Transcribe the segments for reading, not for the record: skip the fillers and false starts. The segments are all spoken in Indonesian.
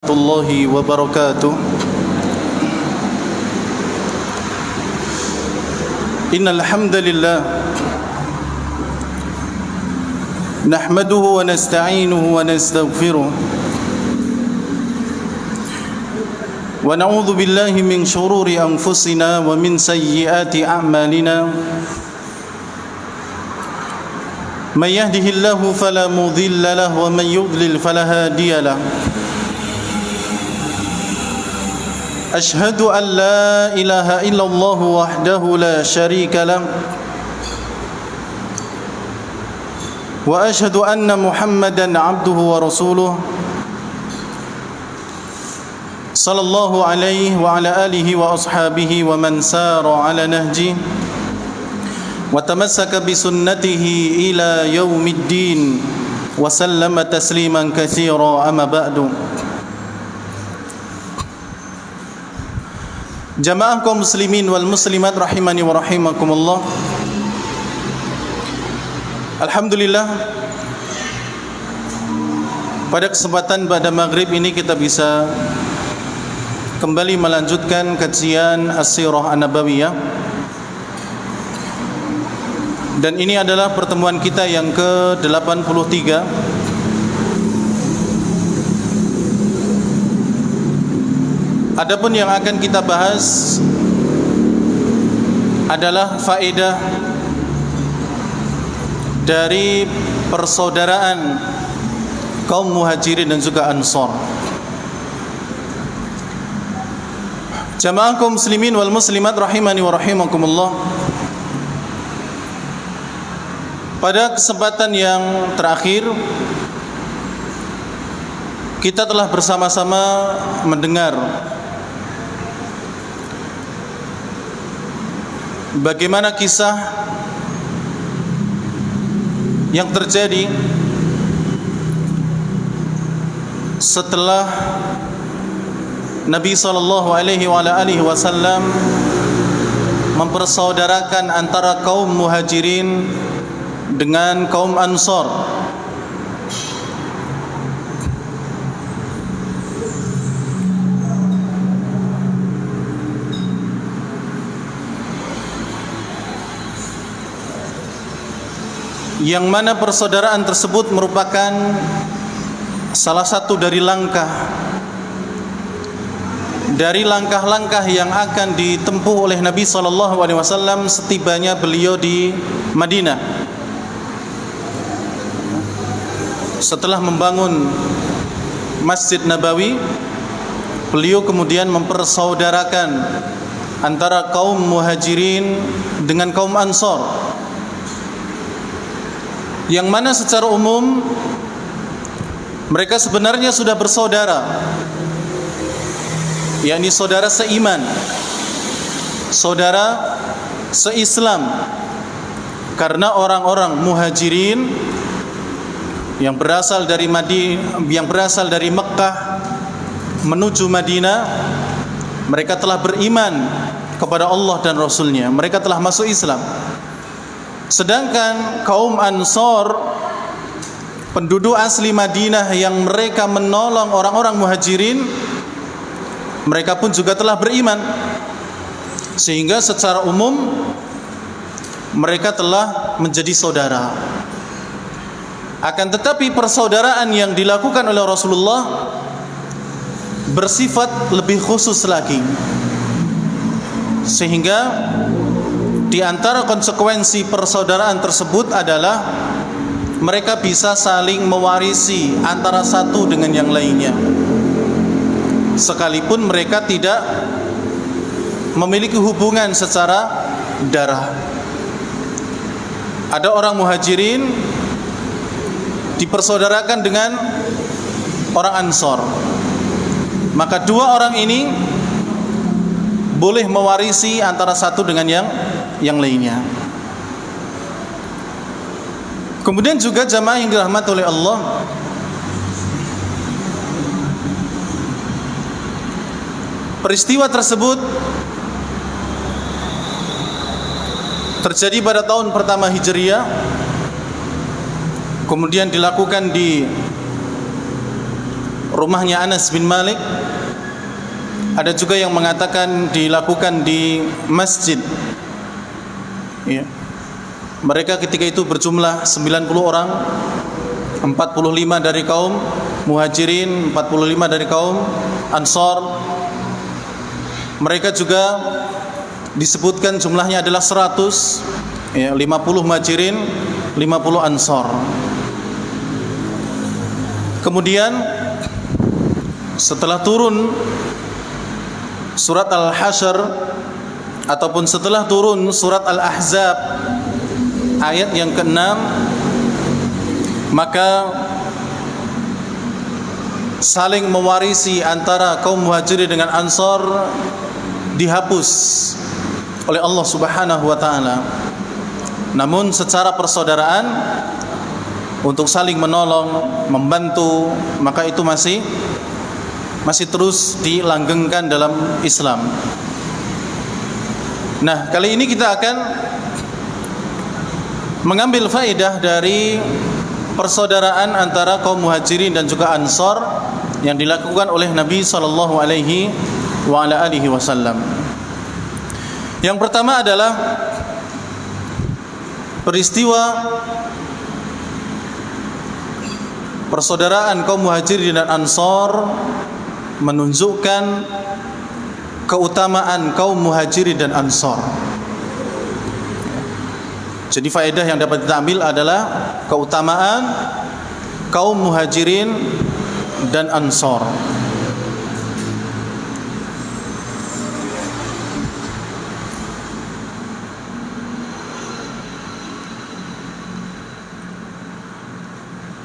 الله وبركاته. إن الحمد لله نحمده ونستعينه ونستغفره ونعوذ بالله من شرور أنفسنا ومن سيئات أعمالنا. من يهده الله فلا مضل له ومن يضلل فلا هادي له. أشهد أن لا إله إلا الله وحده لا شريك له وأشهد أن محمدا عبده ورسوله صلى الله عليه وعلى آله وأصحابه ومن سار على نهجه وتمسك بسنته إلى يوم الدين وسلم تسليما كثيرا. أما بعد. Jamaah kaum muslimin wal muslimat rahimani wa rahimakumullah. Alhamdulillah, pada kesempatan pada maghrib ini kita bisa kembali melanjutkan kajian As-Sirah An-Nabawiyah. Dan ini adalah pertemuan kita yang ke-83. Adapun yang akan kita bahas adalah faedah dari persaudaraan kaum Muhajirin dan juga Ansar. Jamaah kaum muslimin wal muslimat rahimani wa rahimakumullah. Pada kesempatan yang terakhir kita telah bersama-sama mendengar bagaimana kisah yang terjadi setelah Nabi SAW mempersaudarakan antara kaum Muhajirin dengan kaum Ansar. Yang mana persaudaraan tersebut merupakan salah satu dari langkah-langkah yang akan ditempuh oleh Nabi SAW setibanya beliau di Madinah. Setelah membangun Masjid Nabawi, beliau kemudian mempersaudarakan antara kaum Muhajirin dengan kaum Ansar, yang mana secara umum mereka sebenarnya sudah bersaudara, yakni saudara seiman, saudara seislam, karena orang-orang Muhajirin yang berasal dari Mekkah menuju Madinah, mereka telah beriman kepada Allah dan Rasulnya, mereka telah masuk Islam. Sedangkan kaum Ansar, penduduk asli Madinah yang mereka menolong orang-orang Muhajirin, mereka pun juga telah beriman, sehingga secara umum mereka telah menjadi saudara. Akan tetapi persaudaraan yang dilakukan oleh Rasulullah bersifat lebih khusus lagi, sehingga di antara konsekuensi persaudaraan tersebut adalah mereka bisa saling mewarisi antara satu dengan yang lainnya, sekalipun mereka tidak memiliki hubungan secara darah. Ada orang Muhajirin dipersaudarakan dengan orang Ansar, maka dua orang ini boleh mewarisi antara satu dengan yang lainnya. Kemudian juga jamaah yang dirahmati oleh Allah, peristiwa tersebut terjadi pada tahun pertama Hijriah, kemudian dilakukan di rumahnya Anas bin Malik. Ada juga yang mengatakan dilakukan di masjid. Ya. Mereka ketika itu berjumlah 90 orang, 45 dari kaum Muhajirin, 45 dari kaum Ansor. Mereka juga disebutkan jumlahnya adalah 100, ya, 50 Muhajirin, 50 Ansor. Kemudian setelah turun surat Al-Hasyr ataupun setelah turun surat Al-Ahzab ayat yang ke-6, maka saling mewarisi antara kaum Muhajirin dengan Ansor dihapus oleh Allah Subhanahu wa taala. Namun secara persaudaraan untuk saling menolong, membantu, maka itu masih terus dilanggengkan dalam Islam. Nah, kali ini kita akan mengambil faedah dari persaudaraan antara kaum Muhajirin dan juga Ansor yang dilakukan oleh Nabi sallallahu alaihi wasallam. Yang pertama adalah peristiwa persaudaraan kaum Muhajirin dan Ansor menunjukkan keutamaan kaum Muhajirin dan Ansor. Jadi faedah yang dapat kita ambil adalah keutamaan kaum Muhajirin dan Ansor.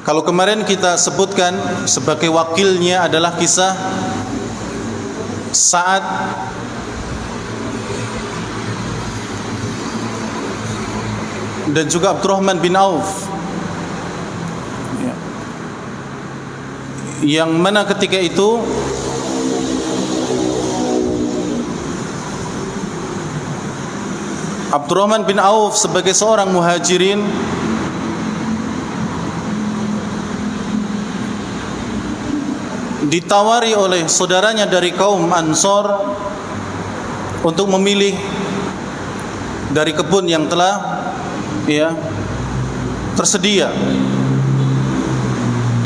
Kalau kemarin kita sebutkan sebagai wakilnya adalah kisah Sa'ad dan juga Abdurrahman bin Auf, yang mana ketika itu Abdurrahman bin Auf sebagai seorang Muhajirin ditawari oleh saudaranya dari kaum Ansor untuk memilih dari kebun yang telah tersedia,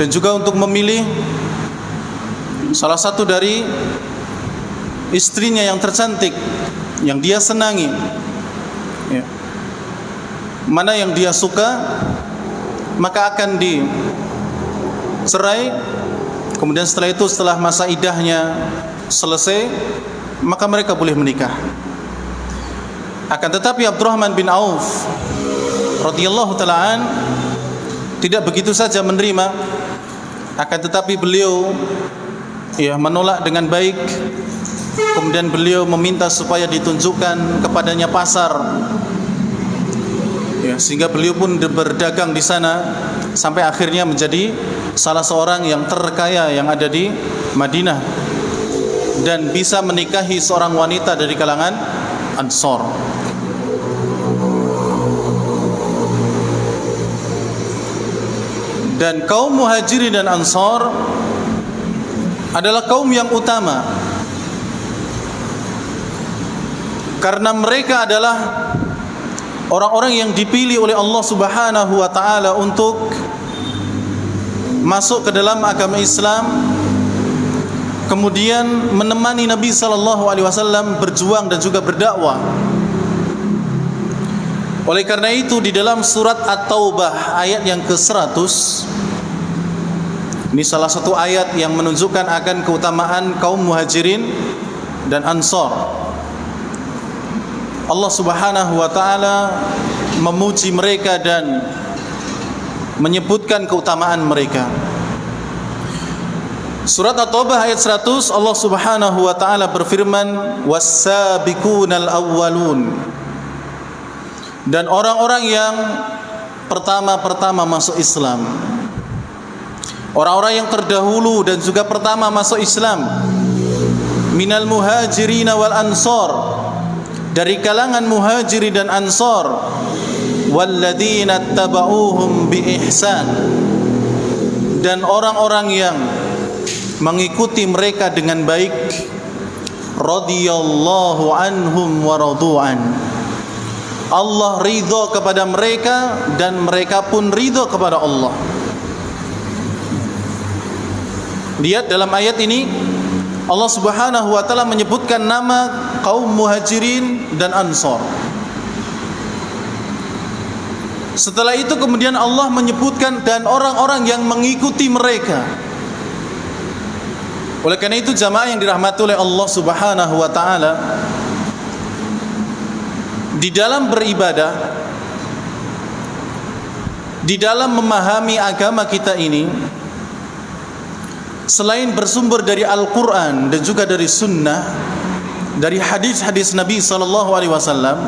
dan juga untuk memilih salah satu dari istrinya yang tercantik yang dia senangi, mana yang dia suka maka akan dicerai. Kemudian setelah itu, setelah masa iddahnya selesai, maka mereka boleh menikah. Akan tetapi Abdurrahman bin Auf radhiyallahu ta'ala tidak begitu saja menerima, akan tetapi beliau menolak dengan baik. Kemudian beliau meminta supaya ditunjukkan kepadanya pasar, sehingga beliau pun berdagang di sana sampai akhirnya menjadi salah seorang yang terkaya yang ada di Madinah dan bisa menikahi seorang wanita dari kalangan Ansor. Dan kaum Muhajirin dan Ansor adalah kaum yang utama karena mereka adalah orang-orang yang dipilih oleh Allah Subhanahu wa taala untuk masuk ke dalam agama Islam, kemudian menemani Nabi sallallahu alaihi wasallam berjuang dan juga berdakwah. Oleh karena itu di dalam surat At-Taubah ayat yang ke-100, ini salah satu ayat yang menunjukkan akan keutamaan kaum Muhajirin dan Ansor. Allah Subhanahu wa taala memuji mereka dan menyebutkan keutamaan mereka. Surat At-Taubah ayat 100, Allah Subhanahu wa taala berfirman, "Was-sabiqunal awwalun." Dan orang-orang yang pertama-pertama masuk Islam, orang-orang yang terdahulu dan juga pertama masuk Islam, minal muhajirin wal ansor, dari kalangan Muhajirin dan Ansor, walladzina tabauhum bi ihsan, dan orang-orang yang mengikuti mereka dengan baik, radhiyallahu anhum wa radu'an. Allah ridha kepada mereka dan mereka pun ridha kepada Allah. Lihat dalam ayat ini Allah Subhanahu wa taala menyebutkan nama kaum Muhajirin dan Ansar. Setelah itu kemudian Allah menyebutkan dan orang-orang yang mengikuti mereka. Oleh karena itu jamaah yang dirahmati oleh Allah Subhanahu wa taala, di dalam beribadah, di dalam memahami agama kita ini, selain bersumber dari Al-Quran dan juga dari Sunnah, dari hadis-hadis Nabi SAW,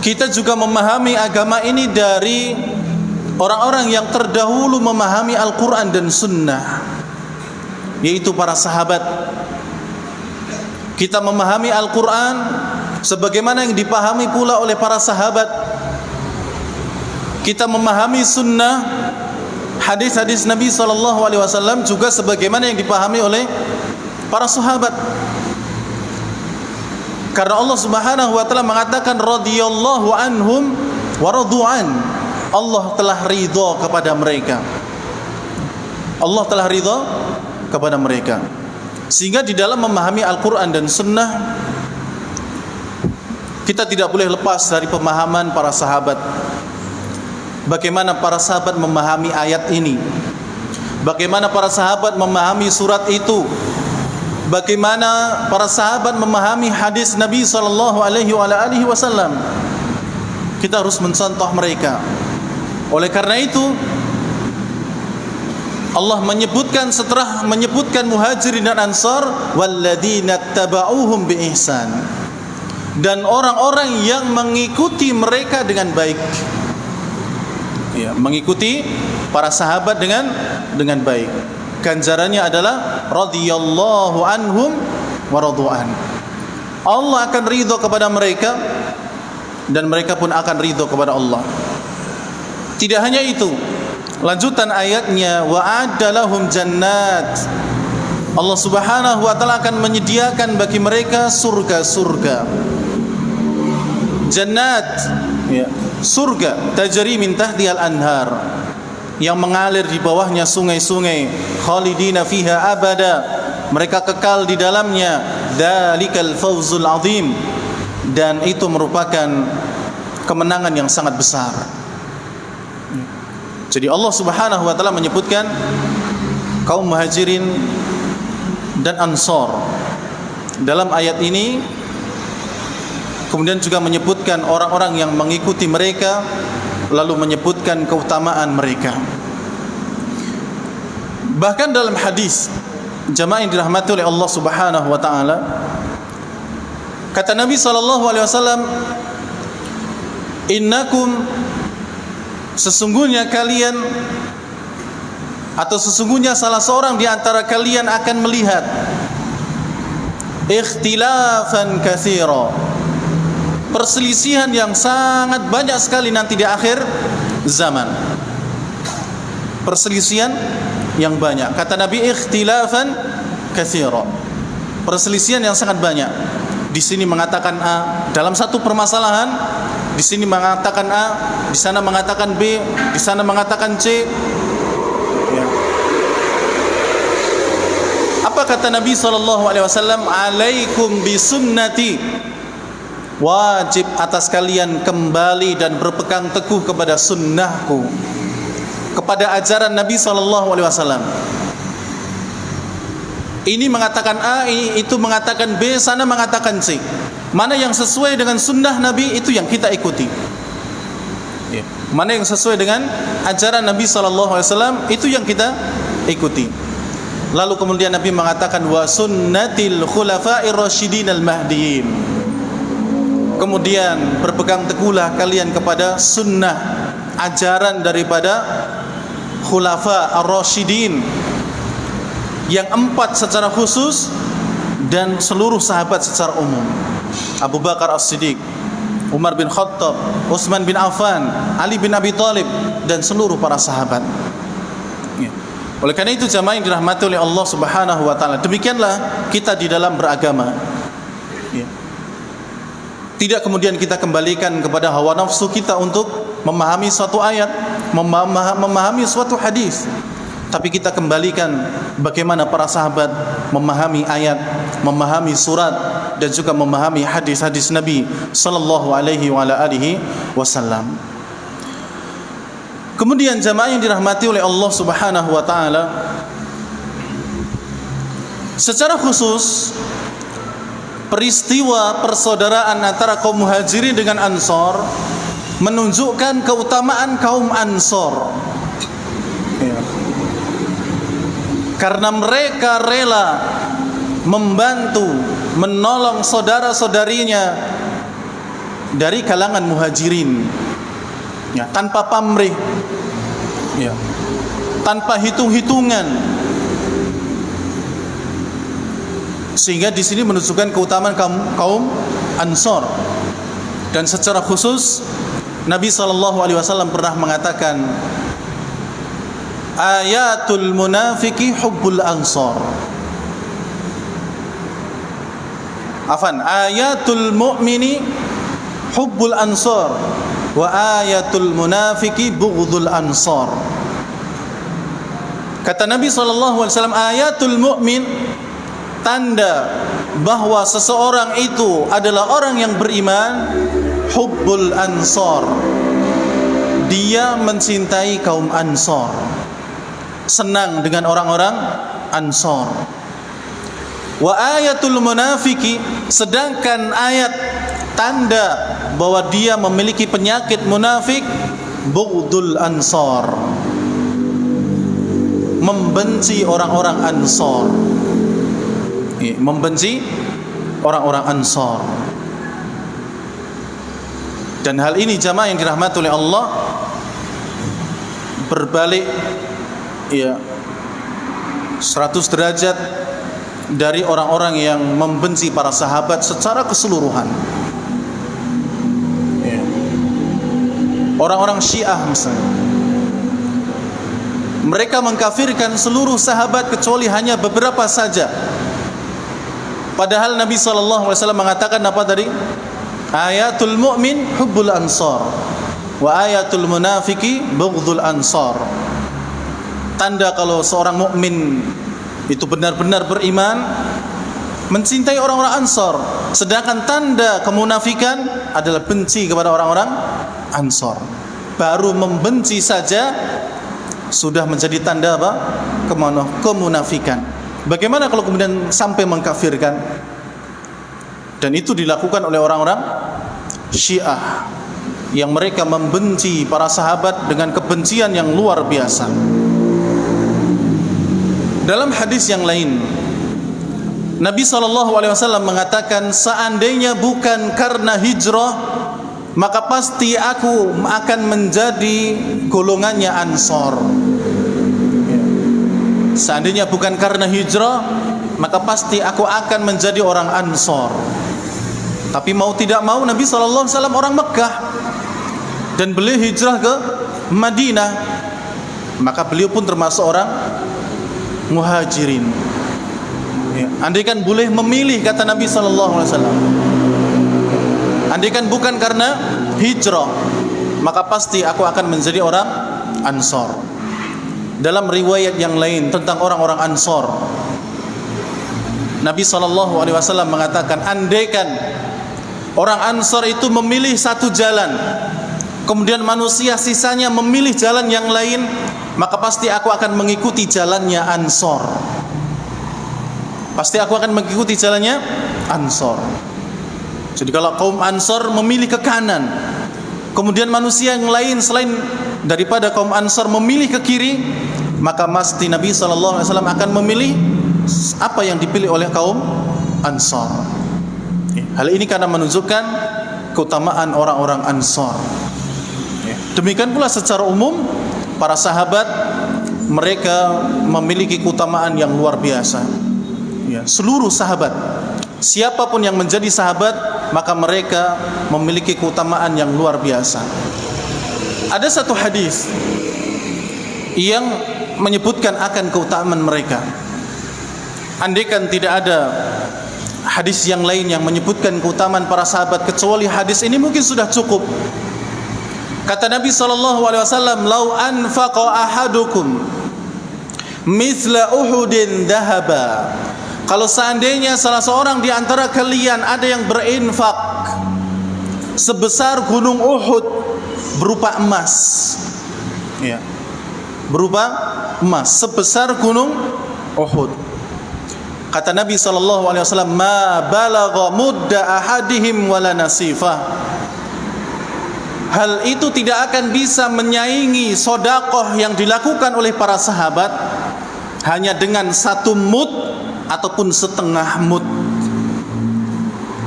kita juga memahami agama ini dari orang-orang yang terdahulu memahami Al-Quran dan Sunnah, yaitu para sahabat. Kita memahami Al-Quran sebagaimana yang dipahami pula oleh para sahabat. Kita memahami Sunnah, hadis-hadis Nabi SAW juga sebagaimana yang dipahami oleh para sahabat. Karena Allah Subhanahu wa taala mengatakan radhiyallahu anhum wa radu'an. Allah telah ridha kepada mereka. Allah telah ridha kepada mereka. Sehingga di dalam memahami Al-Quran dan Sunnah, kita tidak boleh lepas dari pemahaman para sahabat. Bagaimana para sahabat memahami ayat ini, bagaimana para sahabat memahami surat itu, bagaimana para sahabat memahami hadis Nabi SAW. Kita harus mencontoh mereka. Oleh karena itu Allah menyebutkan, setelah menyebutkan Muhajirin dan Ansar, walladzina tabauhum biihsan, dan orang-orang yang mengikuti mereka dengan baik. Ya, mengikuti para sahabat dengan baik. Ganjarannya adalah radhiyallahu anhum wa radu'an. Allah akan ridha kepada mereka dan mereka pun akan ridha kepada Allah. Tidak hanya itu, lanjutan ayatnya, wa'adda lahum jannat. Allah Subhanahu wa taala akan menyediakan bagi mereka surga-surga. Jannat, ya, surga tajri min tahtihal anhar, yang mengalir di bawahnya sungai-sungai, khalidina fiha abada, mereka kekal di dalamnya. Dzalikal fawzul azim, dan itu merupakan kemenangan yang sangat besar. Jadi Allah Subhanahu wa taala menyebutkan kaum Muhajirin dan Ansar dalam ayat ini, kemudian juga menyebutkan orang-orang yang mengikuti mereka, lalu menyebutkan keutamaan mereka. Bahkan dalam hadis, jamaah yang dirahmati oleh Allah Subhanahu wa taala, kata Nabi SAW, innakum, sesungguhnya kalian, atau sesungguhnya salah seorang di antara kalian akan melihat ikhtilafan katsira, perselisihan yang sangat banyak sekali nanti di akhir zaman. Perselisihan yang banyak. Kata Nabi, ikhtilafan katsira, perselisihan yang sangat banyak. Di sini mengatakan A dalam satu permasalahan, di sini mengatakan A, di sana mengatakan B, di sana mengatakan C. Ya. Apa kata Nabi SAW? Alaikum bisunnati, wajib atas kalian kembali dan berpegang teguh kepada sunnahku, kepada ajaran Nabi SAW. Ini mengatakan A, itu mengatakan B, sana mengatakan C. Mana yang sesuai dengan sunnah Nabi, itu yang kita ikuti. Mana yang sesuai dengan ajaran Nabi SAW, itu yang kita ikuti. Lalu kemudian Nabi mengatakan wa sunnatil khulafa'ir rasyidin al-mahdiyyin. Kemudian berpegang teguhlah kalian kepada sunnah, ajaran daripada khulafa ar-rasyidin yang 4 secara khusus dan seluruh sahabat secara umum. Abu Bakar As-Siddiq, Umar bin Khattab, Utsman bin Affan, Ali bin Abi Thalib, dan seluruh para sahabat. Oleh karena itu jamaah yang dirahmati oleh Allah Subhanahu wa taala, demikianlah kita di dalam beragama. Ya. Tidak kemudian kita kembalikan kepada hawa nafsu kita untuk memahami suatu ayat, memahami suatu hadis, tapi kita kembalikan bagaimana para sahabat memahami ayat, memahami surat, dan juga memahami hadis-hadis Nabi sallallahu alaihi wa ala alihi wasallam. Kemudian jamaah yang dirahmati oleh Allah Subhanahu wa taala, secara khusus peristiwa persaudaraan antara kaum Muhajirin dengan Ansor menunjukkan keutamaan kaum Ansor. Ya. Karena mereka rela membantu, menolong saudara-saudarinya dari kalangan Muhajirin, ya, tanpa pamrih, ya, tanpa hitung-hitungan, sehingga di sini menunjukkan keutamaan kaum Ansor. Dan secara khusus Nabi SAW pernah mengatakan, ayatul munafiki hubbul ansor. Ayatul mu'mini hubbul ansor wa ayatul munafiki bughdul ansor. Kata Nabi SAW, ayatul mu'min, tanda bahwa seseorang itu adalah orang yang beriman, hubbul ansor, dia mencintai kaum Ansor, senang dengan orang-orang Ansor. Wa ayatul munafiki, sedangkan ayat tanda bahwa dia memiliki penyakit munafik, bughdul ansor, membenci orang-orang Ansor, membenci orang-orang Ansor. Dan hal ini jamaah yang dirahmati oleh Allah berbalik, ya, 100 derajat dari orang-orang yang membenci para sahabat secara keseluruhan. Ya. Orang-orang Syiah misalnya, mereka mengkafirkan seluruh sahabat kecuali hanya beberapa saja. Padahal Nabi SAW mengatakan apa tadi? Ayatul mu'min hubbul ansar wa ayatul munafiki bughdul ansar. Tanda kalau seorang mukmin itu benar-benar beriman, mencintai orang-orang Ansor, sedangkan tanda kemunafikan adalah benci kepada orang-orang Ansor. Baru membenci saja sudah menjadi tanda apa? Kemunafikan. Bagaimana kalau kemudian sampai mengkafirkan? Dan itu dilakukan oleh orang-orang Syiah yang mereka membenci para sahabat dengan kebencian yang luar biasa. Dalam hadis yang lain, Nabi SAW mengatakan, seandainya bukan karena hijrah, maka pasti aku akan menjadi golongannya Ansor. Seandainya bukan karena hijrah, maka pasti aku akan menjadi orang Ansor. Tapi mau tidak mau Nabi SAW orang Mekah, dan beliau hijrah ke Madinah, maka beliau pun termasuk orang Muhajirin. Ya. Andaikan boleh memilih, kata Nabi SAW, andaikan bukan karena hijrah, maka pasti aku akan menjadi orang Ansor. Dalam riwayat yang lain tentang orang-orang Ansor, Nabi SAW mengatakan, andaikan orang Ansor itu memilih satu jalan, kemudian manusia sisanya memilih jalan yang lain, maka pasti aku akan mengikuti jalannya Ansor. Pasti aku akan mengikuti jalannya Ansor. Jadi kalau kaum Ansor memilih ke kanan, kemudian manusia yang lain selain daripada kaum Ansor memilih ke kiri, maka pasti Nabi SAW akan memilih apa yang dipilih oleh kaum Ansor. Hal ini karena menunjukkan keutamaan orang-orang Ansor. Demikian pula secara umum para sahabat, mereka memiliki keutamaan yang luar biasa. Ya, seluruh sahabat, siapapun yang menjadi sahabat, maka mereka memiliki keutamaan yang luar biasa. Ada satu hadis yang menyebutkan akan keutamaan mereka. Andaikan tidak ada hadis yang lain yang menyebutkan keutamaan para sahabat kecuali hadis ini, mungkin sudah cukup. Kata Nabi SAW, "Lau anfaqa ahadukum mithla Uhudin dhahaba." Kalau seandainya salah seorang di antara kalian ada yang berinfak sebesar gunung Uhud berupa emas, ya, berupa emas sebesar gunung Uhud. Kata Nabi SAW, "Ma balagha mudda ahadihim wala nasifah." Hal itu tidak akan bisa menyaingi sedekah yang dilakukan oleh para sahabat hanya dengan 1 mud ataupun setengah mud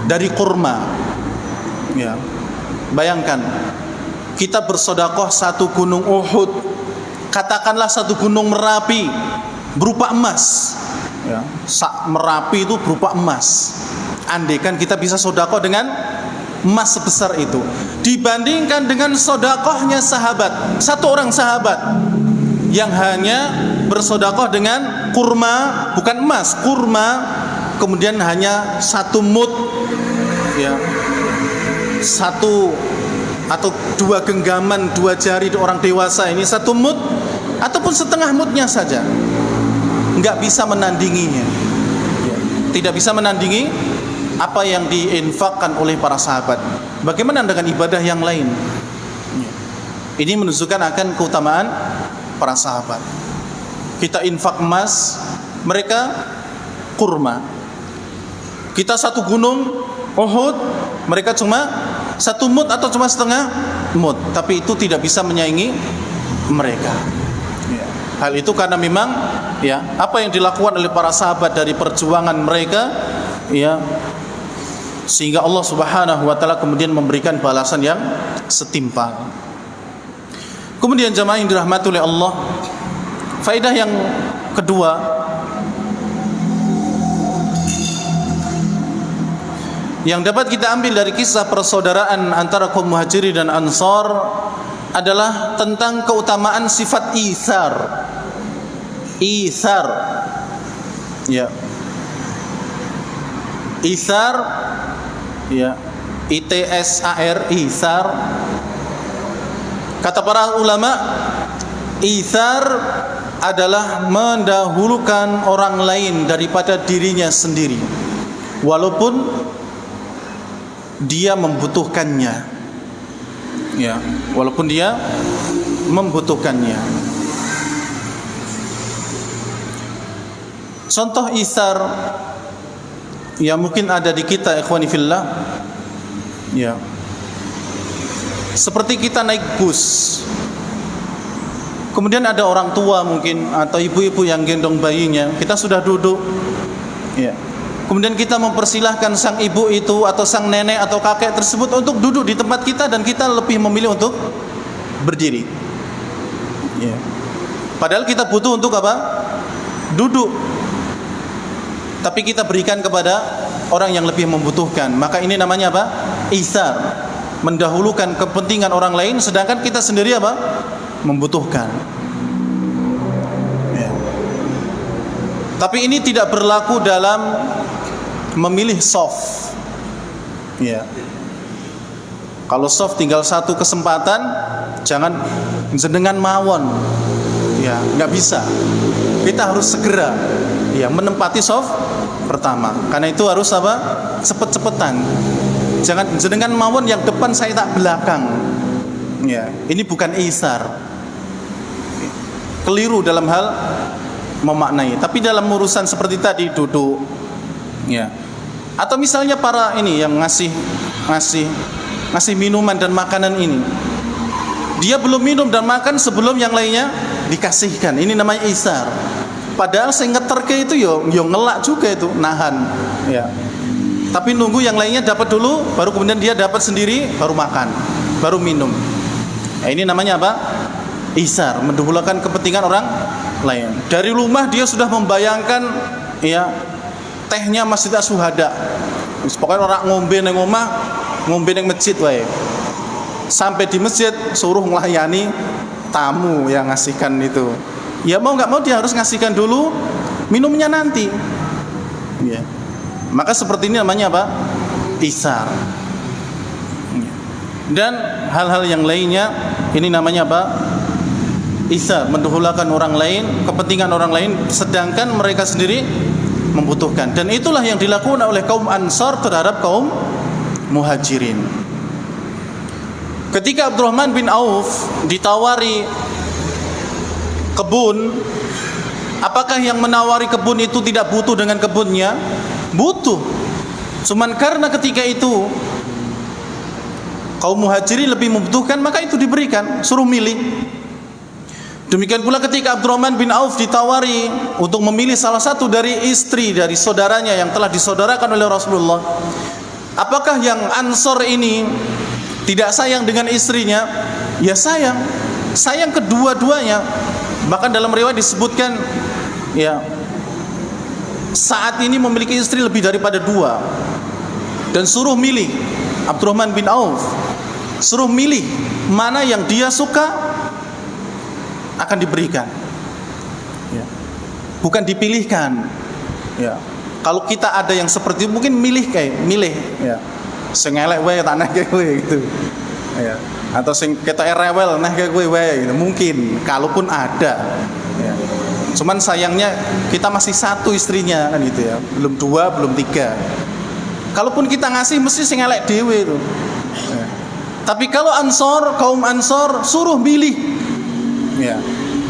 dari kurma. Ya. Bayangkan, kita bersedekah 1 gunung Uhud, katakanlah 1 gunung Merapi berupa emas. Ya. Sak Merapi itu berupa emas. Andaikan kita bisa sedekah dengan emas sebesar itu, dibandingkan dengan sedekahnya sahabat, 1 orang sahabat yang hanya bersedekah dengan kurma, bukan emas, kurma, kemudian hanya 1 mud, ya, 1 atau 2 genggaman 2 jari orang dewasa ini 1 mud ataupun setengah mudnya saja, nggak bisa menandinginya, tidak bisa menandingi apa yang diinfakkan oleh para sahabat. Bagaimana dengan ibadah yang lain? Ini menunjukkan akan keutamaan para sahabat. Kita infak emas, mereka kurma. Kita 1 gunung Uhud, mereka cuma 1 mud atau cuma setengah mud, tapi itu tidak bisa menyaingi mereka. Hal itu karena memang, ya, apa yang dilakukan oleh para sahabat dari perjuangan mereka, ya, sehingga Allah Subhanahu wa taala kemudian memberikan balasan yang setimpal. Kemudian jamaah yang dirahmati oleh Allah, faedah yang kedua yang dapat kita ambil dari kisah persaudaraan antara kaum Muhajirin dan Ansar adalah tentang keutamaan sifat itsar. Itsar, ya, itsar, ya, ITSAR, itsar. Kata para ulama, itsar adalah mendahulukan orang lain daripada dirinya sendiri, walaupun dia membutuhkannya, ya, walaupun dia membutuhkannya. Contoh itsar ya mungkin ada di kita, ikhwani fillah, ya, seperti kita naik bus, kemudian ada orang tua mungkin atau ibu-ibu yang gendong bayinya, kita sudah duduk, ya, kemudian kita mempersilahkan sang ibu itu atau sang nenek atau kakek tersebut untuk duduk di tempat kita, dan kita lebih memilih untuk berdiri, ya. Padahal kita butuh untuk apa? Duduk, tapi kita berikan kepada orang yang lebih membutuhkan. Maka ini namanya apa? Itsar, mendahulukan kepentingan orang lain sedangkan kita sendiri apa? Membutuhkan, ya. Tapi ini tidak berlaku dalam memilih soft, ya. Kalau soft tinggal 1 kesempatan, jangan jenengan mawon, ya, nggak bisa. Kita harus segera, ya, menempati soft pertama. Karena itu harus apa? Cepet-cepetan. Jangan jenengan mawon yang depan, saya tak belakang. Ya, ini bukan itsar. Keliru dalam hal memaknai. Tapi dalam urusan seperti tadi, duduk, ya. Atau misalnya para ini yang ngasih minuman dan makanan ini, dia belum minum dan makan sebelum yang lainnya dikasihkan. Ini namanya itsar. Padahal saya ngeterke itu yo ngelak juga itu, nahan, ya. Tapi nunggu yang lainnya dapat dulu, baru kemudian dia dapat sendiri, baru makan, baru minum. Nah, ini namanya apa? Itsar, mendahulukan kepentingan orang lain. Dari rumah dia sudah membayangkan, ya, tehnya Masjid Asyuhada. Pokoknya orang ngombe nang omah, ngombe nang masjid wae. Sampai di masjid suruh melayani tamu yang ngasihkan itu. ya mau nggak mau dia harus ngasihkan dulu, minumnya nanti. Ya. Maka seperti ini namanya apa? Itsar. Dan hal-hal yang lainnya ini namanya apa? Itsar, mendahulukan orang lain, kepentingan orang lain sedangkan mereka sendiri membutuhkan. Dan itulah yang dilakukan oleh kaum Ansar terhadap kaum Muhajirin. Ketika Abdurrahman bin Auf ditawari kebun, apakah yang menawari kebun itu tidak butuh dengan kebunnya? Butuh. Cuman karena ketika itu kaum Muhajirin lebih membutuhkan, maka itu diberikan, suruh milih. Demikian pula ketika Abdurrahman bin Auf ditawari untuk memilih salah satu dari istri dari saudaranya yang telah disaudarakan oleh Rasulullah, apakah yang Ansor ini tidak sayang dengan istrinya? Ya sayang, sayang kedua-duanya. Bahkan dalam riwayat disebutkan, ya, saat ini memiliki istri lebih daripada 2, dan suruh milih. Abdurrahman bin Auf suruh milih mana yang dia suka, akan diberikan, ya. Bukan dipilihkan, ya. Kalau kita ada yang seperti itu mungkin milih, ya. Sing elek wae tak neh kowe gitu, ya. Atau sing ketok rewel neh kowe wae gitu. Mungkin kalaupun ada, ya. Cuman sayangnya kita masih 1 istrinya kan gitu ya, belum 2, belum 3. Kalaupun kita ngasih mesti sing elek dhewe itu, ya. Tapi kalau Ansor, kaum Ansor suruh milih, ya.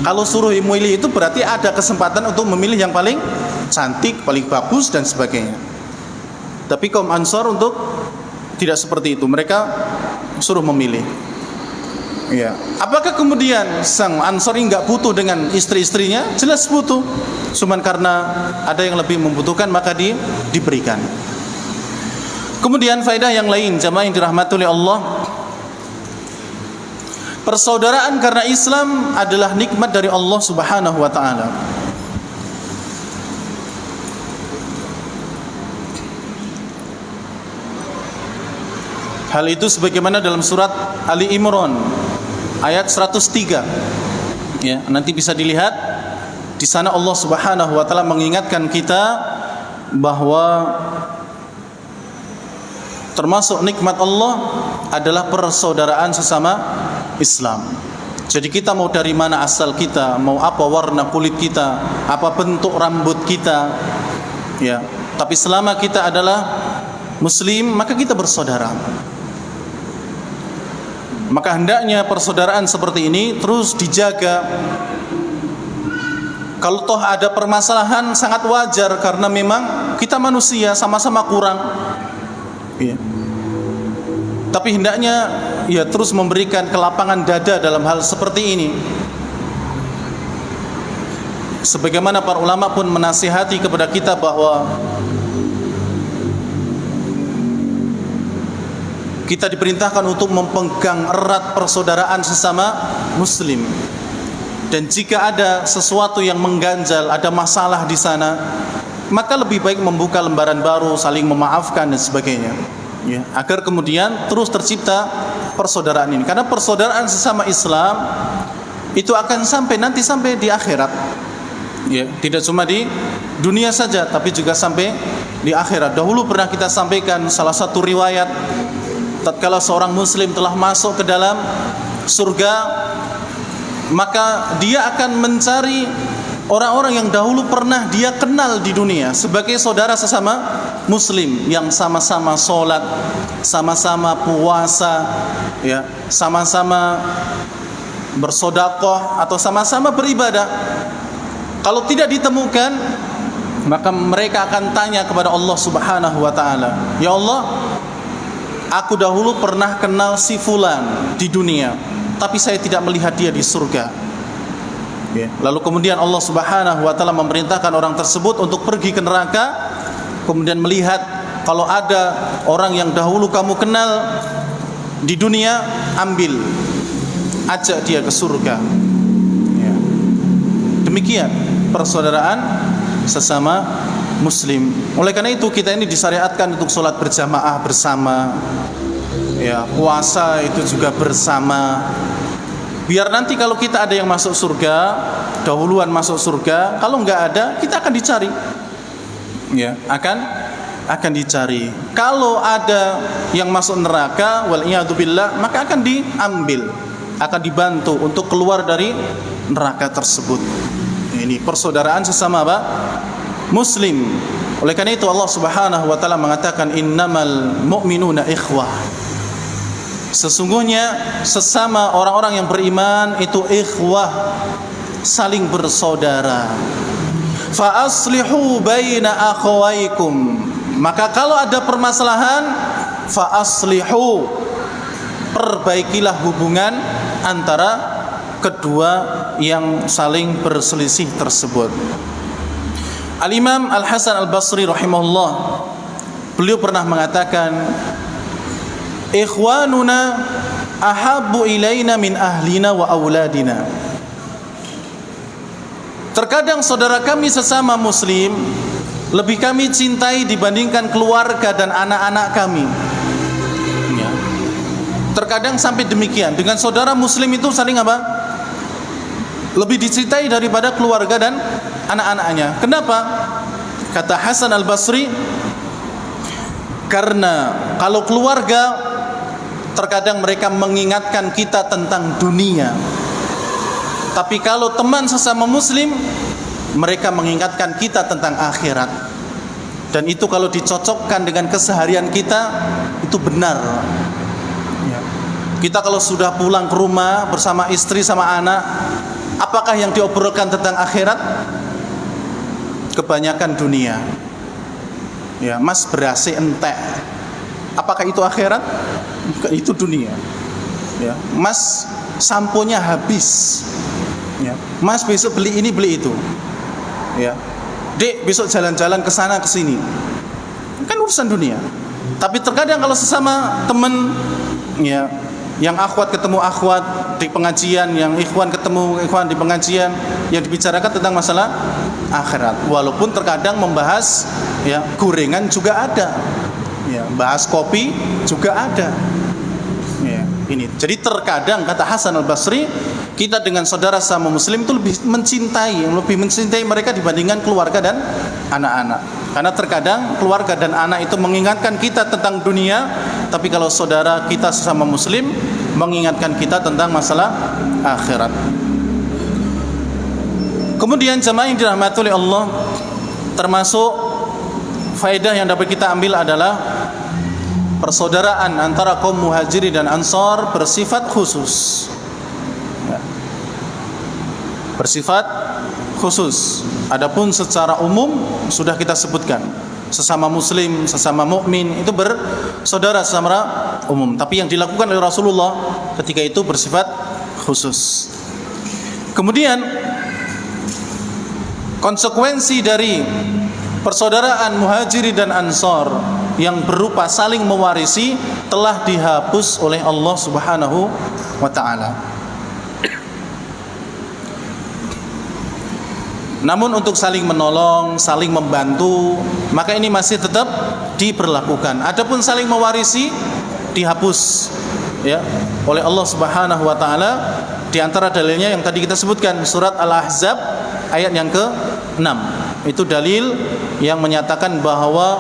Kalau suruh milih itu berarti ada kesempatan untuk memilih yang paling cantik, paling bagus dan sebagainya. Tapi kaum Ansor untuk tidak seperti itu, mereka suruh memilih. Ya. Apakah kemudian sang Ansor ini nggak butuh dengan istri-istrinya? Jelas butuh. Cuman karena ada yang lebih membutuhkan maka diberikan. Kemudian faedah yang lain, jamaah yang dirahmati oleh Allah, persaudaraan karena Islam adalah nikmat dari Allah Subhanahu wa taala. Hal itu sebagaimana dalam surat Ali Imran ayat 103. Ya, nanti bisa dilihat di sana Allah Subhanahu wa taala mengingatkan kita bahwa termasuk nikmat Allah adalah persaudaraan sesama Islam. Jadi kita mau dari mana asal kita, mau apa warna kulit kita, apa bentuk rambut kita, ya. Tapi selama kita adalah Muslim, maka kita bersaudara. Maka hendaknya persaudaraan seperti ini terus dijaga. Kalau toh ada permasalahan sangat wajar karena memang kita manusia sama-sama kurang, ya. Tapi hendaknya ya terus memberikan kelapangan dada dalam hal seperti ini. Sebagaimana para ulama pun menasihati kepada kita bahwa kita diperintahkan untuk memegang erat persaudaraan sesama Muslim. Dan jika ada sesuatu yang mengganjal, ada masalah di sana, maka lebih baik membuka lembaran baru, saling memaafkan dan sebagainya. Ya, agar kemudian terus tercipta persaudaraan ini. Karena persaudaraan sesama Islam itu akan sampai nanti sampai di akhirat. Ya, tidak cuma di dunia saja, tapi juga sampai di akhirat. Dahulu pernah kita sampaikan salah satu riwayat, tatkala seorang Muslim telah masuk ke dalam surga, maka dia akan mencari orang-orang yang dahulu pernah dia kenal di dunia sebagai saudara sesama Muslim yang sama-sama sholat, sama-sama puasa, ya, sama-sama bersedekah atau sama-sama beribadah. Kalau tidak ditemukan, maka mereka akan tanya kepada Allah Subhanahu wa taala, "Ya Allah, aku dahulu pernah kenal si fulan di dunia, tapi saya tidak melihat dia di surga." Ya. Lalu kemudian Allah Subhanahu wa taala memerintahkan orang tersebut untuk pergi ke neraka, kemudian melihat kalau ada orang yang dahulu kamu kenal di dunia, ambil, ajak dia ke surga. Ya. Demikian persaudaraan sesama Muslim. Oleh karena itu kita ini disyariatkan untuk sholat berjamaah bersama, ya, puasa itu juga bersama, Biar nanti kalau kita ada yang masuk surga, dahuluan masuk surga, kalau nggak ada, kita akan dicari. Ya, akan dicari. Kalau ada yang masuk neraka, wal iyadu billah, maka akan diambil, akan dibantu untuk keluar dari neraka tersebut. Ini persaudaraan sesama apa? Muslim. Oleh karena itu Allah Subhanahu wa taala mengatakan innamal mu'minuna ikhwah. Sesungguhnya sesama orang-orang yang beriman itu ikhwah, saling bersaudara. Fa aslihu baina akhawaykum. Maka kalau ada permasalahan, fa aslihu, perbaikilah hubungan antara kedua yang saling berselisih tersebut. Al-Imam Al-Hasan Al-Basri rahimahullah, beliau pernah mengatakan, ikhwanuna ahabbu ilaina min ahlina wa auladina. Terkadang saudara kami sesama muslim lebih kami cintai dibandingkan keluarga dan anak-anak kami. Ya. Terkadang sampai demikian, dengan saudara muslim itu saling apa? Lebih dicintai daripada keluarga dan anak-anaknya. Kenapa? Kata Hasan Al-Basri, karena kalau keluarga terkadang mereka mengingatkan kita tentang dunia, tapi kalau teman sesama muslim, mereka mengingatkan kita tentang akhirat. Dan itu kalau dicocokkan dengan keseharian kita, itu benar. Ya. Kita kalau sudah pulang ke rumah bersama istri sama anak, apakah yang diobrolkan tentang akhirat? Kebanyakan dunia. Ya, Mas berasi entek. Apakah itu akhirat? Itu dunia. Ya, Mas samponya habis. Ya, Mas besok beli ini beli itu. Ya, Dek besok jalan-jalan ke sana ke sini. Kan urusan dunia. Tapi terkadang kalau sesama teman, ya, yang akhwat ketemu akhwat di pengajian, yang ikhwan ketemu ikhwan di pengajian, yang dibicarakan tentang masalah akhirat. Walaupun terkadang membahas ya gorengan juga ada. Ya, bahas kopi juga ada. Ya, ini. Jadi terkadang kata Hasan Al-Basri, kita dengan saudara sama muslim itu lebih mencintai mereka dibandingkan keluarga dan anak-anak. Karena terkadang keluarga dan anak itu mengingatkan kita tentang dunia, tapi kalau saudara kita sesama muslim mengingatkan kita tentang masalah akhirat. Kemudian jemaah yang dirahmati oleh Allah, termasuk faedah yang dapat kita ambil adalah persaudaraan antara kaum muhajirin dan ansar bersifat khusus. Bersifat khusus. Adapun secara umum sudah kita sebutkan, sesama muslim, sesama mukmin itu bersaudara secara umum. Tapi yang dilakukan oleh Rasulullah ketika itu bersifat khusus. Kemudian konsekuensi dari persaudaraan muhajirin dan ansar yang berupa saling mewarisi telah dihapus oleh Allah Subhanahu wa taala. Namun untuk saling menolong, saling membantu, maka ini masih tetap diberlakukan. Adapun saling mewarisi dihapus ya oleh Allah Subhanahu wa taala. Di antara dalilnya yang tadi kita sebutkan, surat Al-Ahzab ayat yang ke-6. Itu dalil yang menyatakan bahwa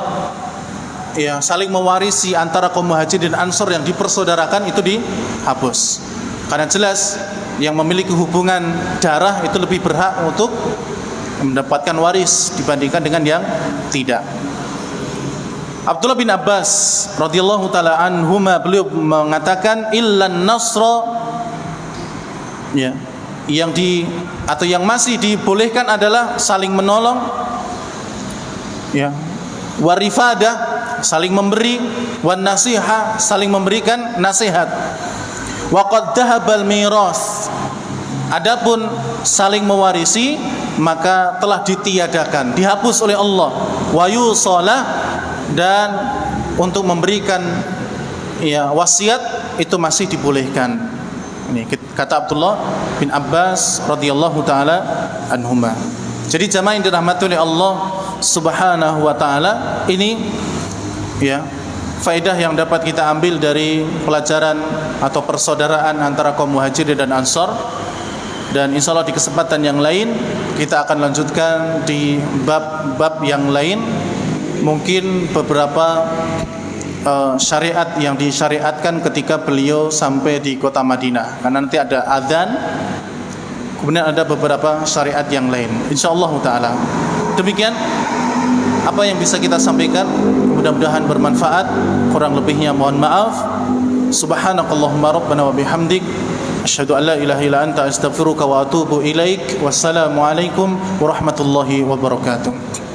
ya saling mewarisi antara kaum muhajirin dan ansor yang dipersaudarakan itu dihapus. Karena jelas yang memiliki hubungan darah itu lebih berhak untuk mendapatkan waris dibandingkan dengan yang tidak. Abdullah bin Abbas radhiyallahu taala anhuma, beliau mengatakan illan nasra, ya, yang masih dibolehkan adalah saling menolong, ya, warifadah, saling memberi, wan nasiha, saling memberikan nasihat, wa qad dhahabal miras. Adapun saling mewarisi maka telah ditiadakan, dihapus oleh Allah. Wa yusalah, dan untuk memberikan ya wasiat itu masih dibolehkan. Ini kata Abdullah bin Abbas radhiyallahu taala anhuma. Jadi jamaah yang dirahmati oleh Allah Subhanahu wa taala, ini ya faedah yang dapat kita ambil dari pelajaran atau persaudaraan antara kaum Muhajirin dan Ansar. Dan insyaallah di kesempatan yang lain kita akan lanjutkan di bab-bab yang lain, mungkin beberapa syariat yang disyariatkan ketika beliau sampai di kota Madinah. Karena nanti ada azan, kemudian ada beberapa syariat yang lain, insyaallah taala. Demikian apa yang bisa kita sampaikan, mudah-mudahan bermanfaat. Kurang lebihnya mohon maaf. Subhanakallahumma rabbana wa bihamdik, asyhadu an la ilaha illa anta, astaghfiruka wa atubu ilaik. Wassalamu alaikum warahmatullahi wabarakatuh.